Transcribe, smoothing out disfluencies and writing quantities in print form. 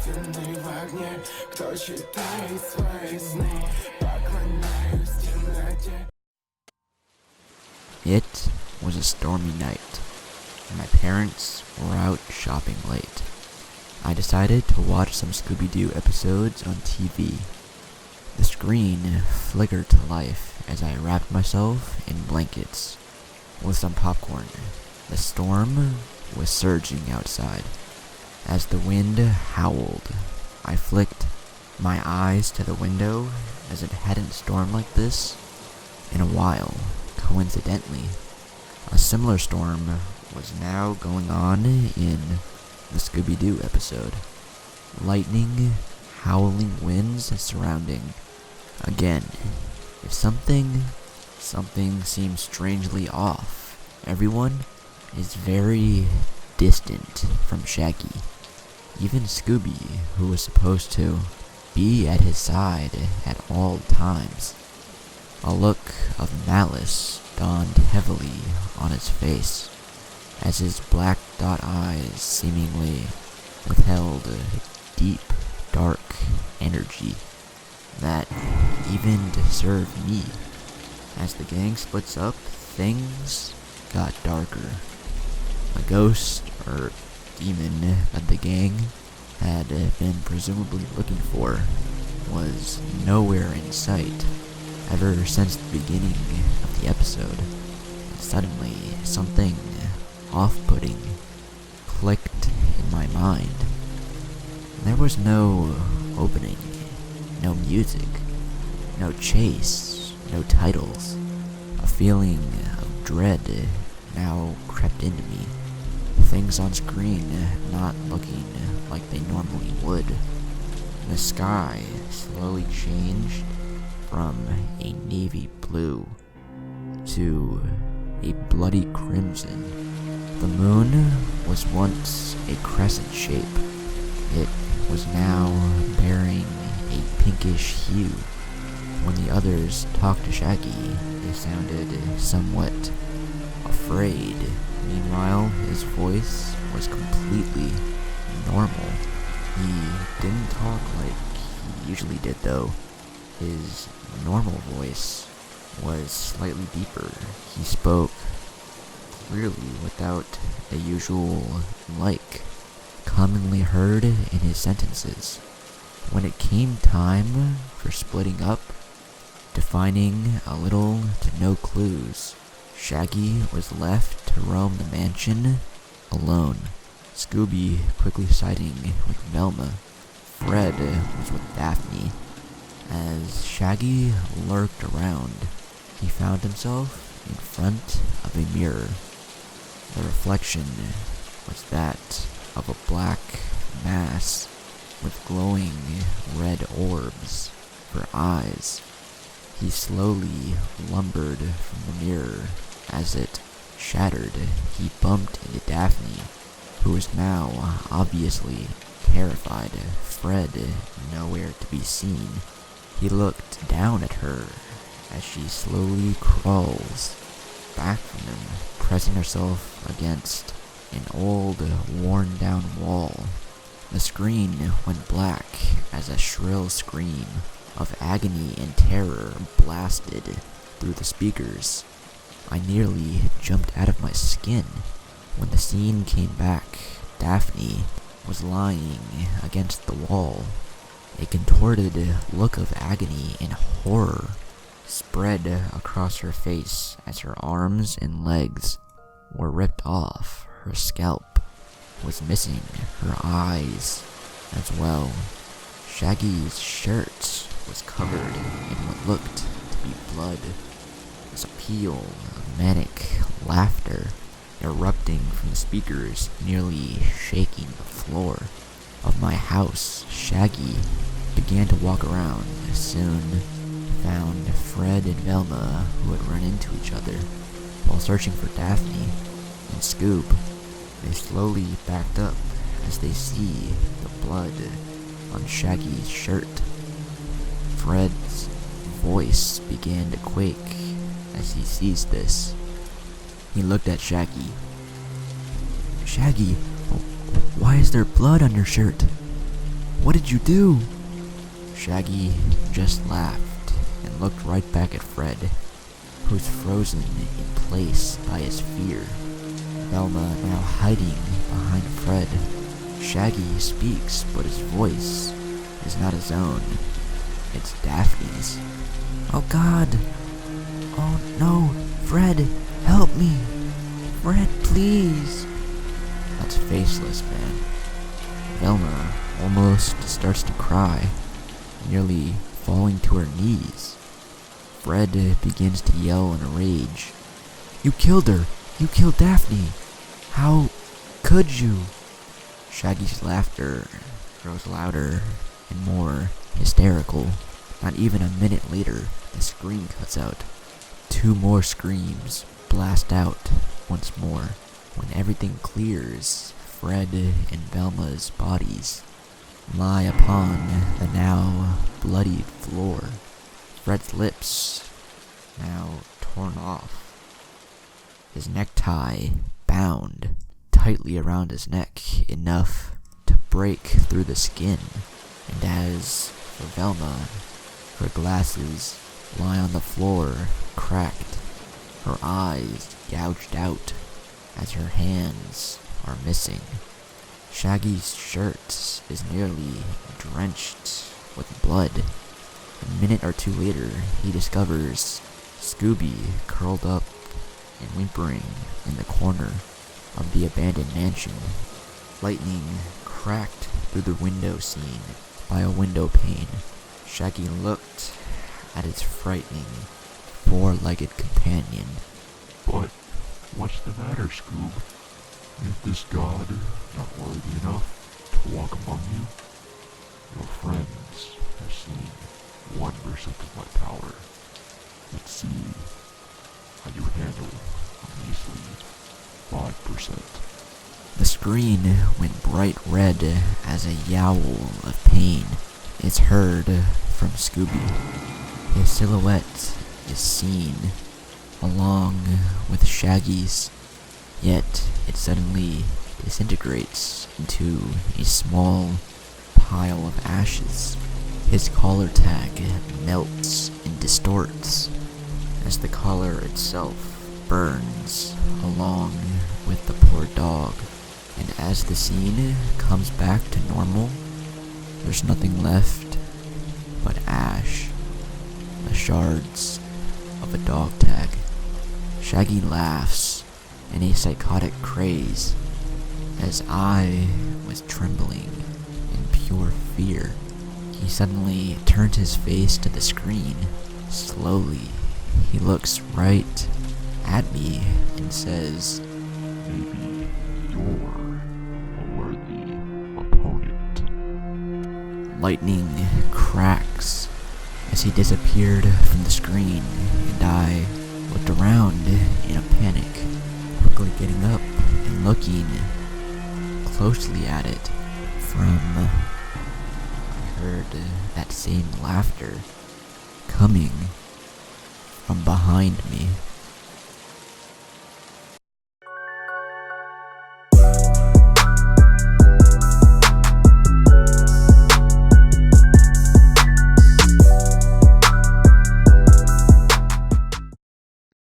Истинный в огне, кто читает свои сны, поклоняюсь темноте. It was a stormy night, and my parents were out shopping late. I decided to watch some Scooby Doo episodes on TV. The screen flickered to life as I wrapped myself in blankets with some popcorn. The storm was surging outside. As the wind howled, I flicked my eyes to the window as it hadn't stormed like this in a while. Coincidentally, a similar storm was now going on in the Scooby Doo episode. Lightning, howling winds surrounding. Again, if something seems strangely off, everyone is very distant from Shaggy. Even Scooby, who was supposed to be at his side at all times. A look of malice dawned heavily on his face, as his black dot eyes seemingly withheld a deep, dark energy that even disturbed me. As the gang splits up, things got darker. A ghost or demon that the gang had been presumably looking for was nowhere in sight ever since the beginning of the episode. And suddenly, something off-putting clicked in my mind. There was no opening, no music, no chase, no titles. A feeling of dread now crept into me. Things on screen not looking like they normally would. The sky slowly changed from a navy blue to a bloody crimson. The moon was once a crescent shape. It was now bearing a pinkish hue. When the others talked to Shaggy, they sounded somewhat afraid. Meanwhile, his voice was completely normal. He didn't talk like he usually did, though. His normal voice was slightly deeper. He spoke clearly without the usual like commonly heard in his sentences. When it came time for splitting up, defining a little to no clues, Shaggy was left to roam the mansion alone. Scooby quickly siding with Velma. Fred was with Daphne. As Shaggy lurked around, he found himself in front of a mirror. The reflection was that of a black mass with glowing red orbs for eyes. He slowly lumbered from the mirror. As it shattered, he bumped into Daphne, who was now obviously terrified. Fred nowhere to be seen. He looked down at her as she slowly crawls back from him, pressing herself against an old, worn-down wall. The screen went black as a shrill scream of agony and terror blasted through the speakers. I nearly jumped out of my skin. When the scene came back, Daphne was lying against the wall. A contorted look of agony and horror spread across her face as her arms and legs were ripped off. Her scalp was missing, her eyes as well. Shaggy's shirt was covered in what looked to be blood. As a peal of manic laughter erupting from the speakers, nearly shaking the floor of my house. Shaggy began to walk around, soon found Fred and Velma, who had run into each other while searching for Daphne and Scoob. They slowly backed up as they see the blood on Shaggy's shirt. Fred's voice began to quake as he sees this. He looked at Shaggy. "Shaggy, why is there blood on your shirt? What did you do? Shaggy just laughed and looked right back at Fred, who's frozen in place by his fear. Velma now hiding behind Fred. Shaggy speaks, but his voice is not his own. It's Daphne's. Oh God! Oh no! Fred, help me! Fred, please! That's Faceless, man. Velma almost starts to cry, nearly falling to her knees. Fred begins to yell in a rage. You killed her! You killed Daphne! How could you? Shaggy's laughter grows louder and more hysterical. Not even a minute later, the screen cuts out. 2 more screams blast out once more. When everything clears, Fred and Velma's bodies lie upon the now bloodied floor. Fred's lips now torn off. His necktie bound tightly around his neck, enough to break through the skin. And as for Velma, her glasses lie on the floor, cracked, her eyes gouged out as her hands are missing. Shaggy's shirt is nearly drenched with blood. A minute or 2 later, he discovers Scooby curled up and whimpering in the corner of the abandoned mansion. Lightning cracked through the window scene by a window pane. Shaggy looked at his frightening 4-legged companion. But what's the matter, Scoob? Is this god not worthy enough to walk among you? Your friends have seen 1% of my power. Let's see how you handle a measly 5%. The screen went bright red as a yowl of pain is heard from Scooby. His silhouette is seen along with Shaggy's, yet it suddenly disintegrates into a small pile of ashes. His collar tag melts and distorts as the collar itself burns along with the poor dog. And as the scene comes back to normal, there's nothing left but ash, the shards of a dog tag. Shaggy laughs in a psychotic craze as I was trembling in pure fear. He suddenly turned his face to the screen. Slowly, he looks right at me and says, Maybe you're a worthy opponent. Lightning cracks as he disappeared from the screen, and I looked around in a panic, quickly getting up and looking closely at it. I heard that same laughter coming from behind me.